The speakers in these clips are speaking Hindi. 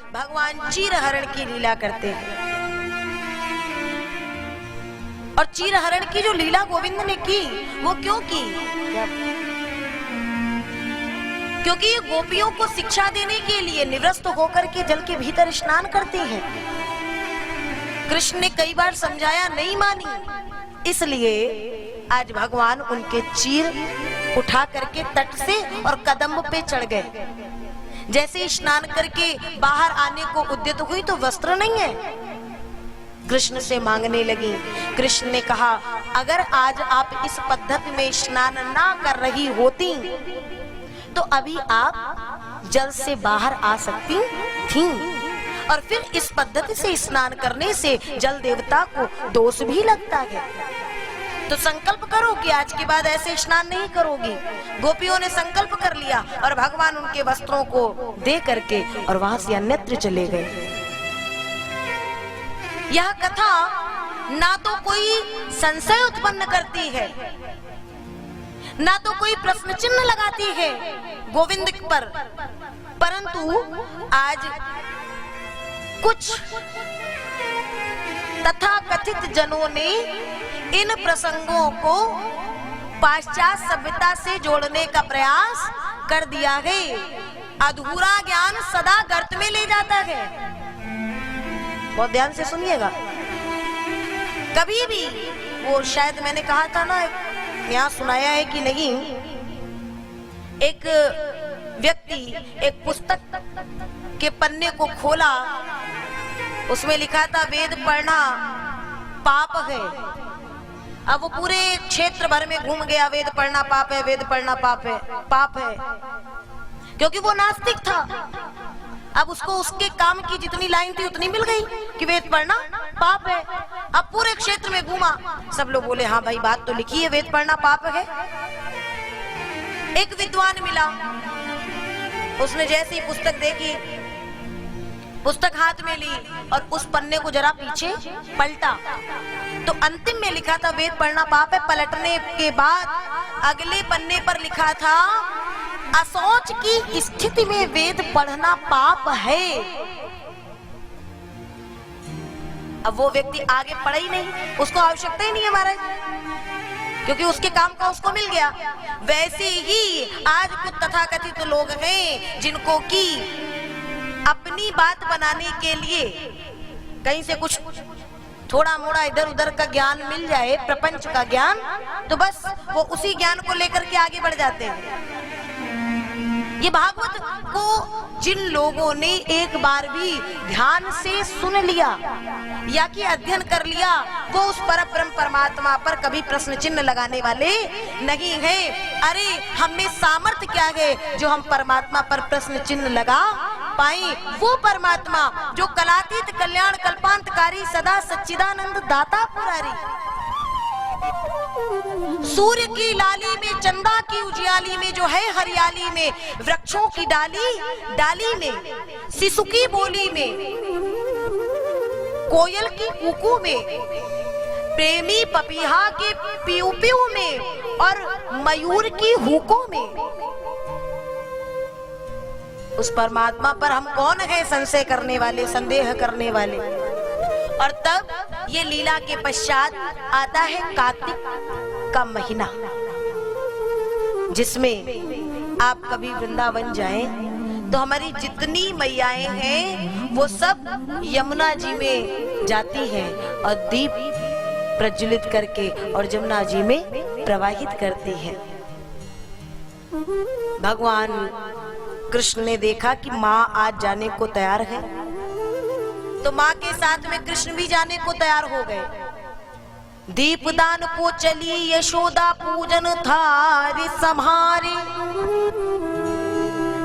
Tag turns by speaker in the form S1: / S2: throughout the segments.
S1: भगवान चीरहरण की लीला करते हैं। और चीरहरण की जो लीला गोविंद ने की वो क्यों की? क्योंकि ये गोपियों को शिक्षा देने के लिए निवृत्त होकर के जल के भीतर स्नान करते हैं। कृष्ण ने कई बार समझाया, नहीं मानी, इसलिए आज भगवान उनके चीर उठा करके तट से और कदम पे चढ़ गए। जैसे स्नान करके बाहर आने को उद्यत हुई तो वस्त्र नहीं है, कृष्ण से मांगने लगी। कृष्ण ने कहा, अगर आज आप इस पद्धति में स्नान ना कर रही होती तो अभी आप जल से बाहर आ सकती थीं, और फिर इस पद्धति से स्नान करने से जल देवता को दोष भी लगता है। तो संकल्प करो कि आज के बाद ऐसे स्नान नहीं करोगी। गोपियों ने संकल्प कर लिया और भगवान उनके वस्त्रों को दे करके और वहां से अन्यत्र चले गए। यह कथा ना तो कोई संशय उत्पन्न करती है, ना तो कोई प्रश्न चिन्ह लगाती है गोविंद पर, परंतु आज कुछ तथाकथित जनों ने इन प्रसंगों को पाश्चात्य सभ्यता से जोड़ने का प्रयास कर दिया है। अधूरा ज्ञान सदा गर्त में ले जाता है। बहुत ध्यान से सुनिएगा। कभी भी वो, शायद मैंने कहा था ना, यहाँ सुनाया है कि नहीं, एक व्यक्ति एक पुस्तक के पन्ने को खोला, उसमें लिखा था वेद पढ़ना पाप है। अब वो पूरे क्षेत्र भर में घूम गया, वेद पढ़ना पाप है, वेद पढ़ना पाप है, पाप है, क्योंकि वो नास्तिक था। अब उसको उसके काम की जितनी लाइन थी उतनी मिल गई कि वेद पढ़ना पाप है। अब पूरे क्षेत्र में घूमा, सब लोग बोले हाँ भाई बात तो लिखी है, वेद पढ़ना पाप है। एक विद्वान मिला, उसने जैसे ही पुस्तक देखी, पुस्तक हाथ में ली और उस पन्ने को जरा पीछे पलटा तो अंतिम में लिखा था वेद पढ़ना पाप है। पलटने के बाद अगले पन्ने पर लिखा था असोच की स्थिति में वेद पढ़ना पाप है। अब वो व्यक्ति आगे पढ़ा ही नहीं, उसको आवश्यकता ही नहीं है महाराज, क्योंकि उसके काम का उसको मिल गया। वैसे ही आज कुछ तथाकथित लोग हैं जिनको कि अपनी बात बनाने के लिए कहीं से कुछ थोड़ा मोड़ा इधर उधर का ज्ञान मिल जाए, प्रपंच का ज्ञान, तो बस वो उसी ज्ञान को लेकर के आगे बढ़ जाते हैं। ये भागवत को जिन लोगों ने एक बार भी ध्यान से सुन लिया या कि अध्ययन कर लिया, वो उस परब्रह्म परमात्मा पर कभी प्रश्न चिन्ह लगाने वाले नहीं है। अरे हमें सामर्थ्य क्या है जो हम परमात्मा पर प्रश्न चिन्ह लगा पाए? वो परमात्मा जो कलातीत कल्याण कल्पांतकारी सदा सच्चिदानंद दाता पुरारी, सूर्य की लाली में, चंदा की उजियाली में जो है हरियाली में, वृक्षों की डाली में, शिशु की बोली में, कोयल की कूकू में, प्रेमी पपीहा के पीऊ पीऊ में और मयूर की हुकों में, उस परमात्मा पर हम कौन है संशय करने वाले, संदेह करने वाले? और तब ये लीला के पश्चात आता है कार्तिक का महीना, जिसमें आप कभी वृंदावन जाएं तो हमारी जितनी मैयाएं हैं वो सब यमुना जी में जाती हैं और दीप प्रज्वलित करके और यमुना जी में प्रवाहित करती हैं। भगवान कृष्ण ने देखा कि माँ आज जाने को तैयार है, तो माँ के साथ में कृष्ण भी जाने को तैयार हो गए। दीपदान को चली यशोदा पूजन थारी संहारी।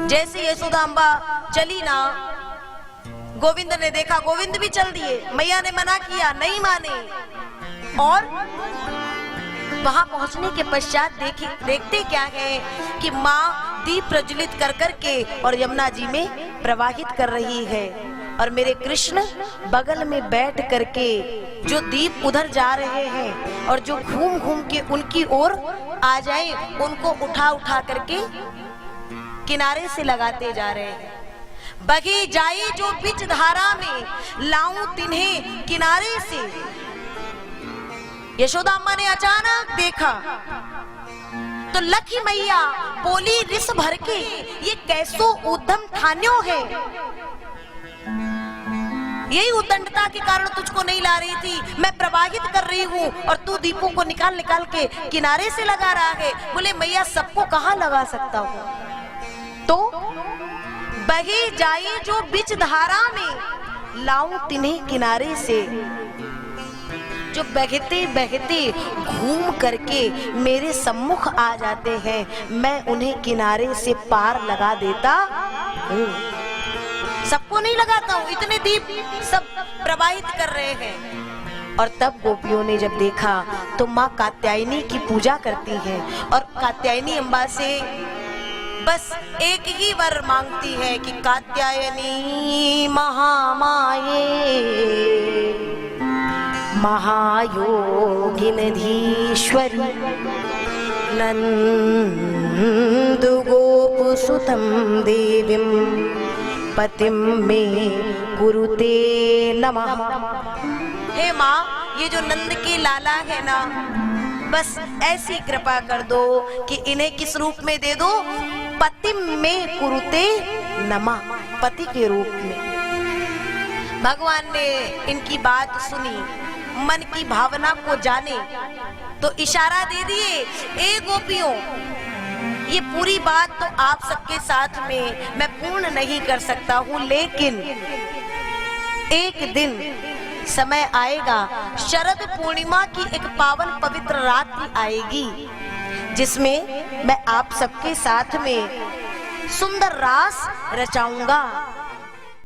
S1: जैसे यशोदा अम्बा चली ना, गोविंद ने देखा, गोविंद भी चल दिए। मैया ने मना किया, नहीं माने, और वहां पहुंचने के पश्चात देखते क्या है कि माँ दीप प्रज्वलित कर करके और यमुना जी में प्रवाहित कर रही है, और मेरे कृष्ण बगल में बैठ करके जो दीप उधर जा रहे हैं और जो घूम घूम के उनकी ओर आ जाए उनको उठा उठा करके किनारे से लगाते जा रहे हैं। बगी जाई जो बिच धारा में, लाऊं तिन्हें किनारे से। यशोदा अम्मा ने अचानक देखा तो लखी मैया बोली रिस भर के, ये कैसो उद्यम ठान्यो है। यही उद्दंडता के कारण तुझको नहीं ला रही थी, मैं प्रवाहित कर रही हूँ और तू दीपों को निकाल निकाल के किनारे से लगा रहा है। बोले मैया सबको कहाँ लगा सकता हूँ। तो बही जाई जो बिच धारा में, लाऊं तिन्हें किनारे से। जो बहते बहते घूम करके मेरे सम्मुख आ जाते हैं, मैं उन्हें किनारे से पार लगा देता हूँ। सबको नहीं लगाता हूँ, इतने दीप सब प्रवाहित कर रहे हैं। और तब गोपियों ने जब देखा तो माँ कात्यायनी की पूजा करती हैं और कात्यायनी अम्बा से बस एक ही वर मांगती है कि कात्यायनी महामाये महायोगिनधीश्वरी नंदु गोपसुतं देवीं पतिं मे कुरुते नमः। हे माँ, ये जो नंद के लाला है ना, बस ऐसी कृपा कर दो कि इन्हें किस रूप में दे दो, पतिं मे कुरुते नमः, पति के रूप में। भगवान ने इनकी बात सुनी, मन की भावना को जाने तो इशारा दे दिए, ए गोपियों, ये पूरी बात तो आप सबके साथ में मैं पूर्ण नहीं कर सकता हूँ, लेकिन एक दिन समय आएगा, शरद पूर्णिमा की एक पावन पवित्र रात्रि आएगी, जिसमें मैं आप सबके साथ में सुंदर रास रचाऊंगा।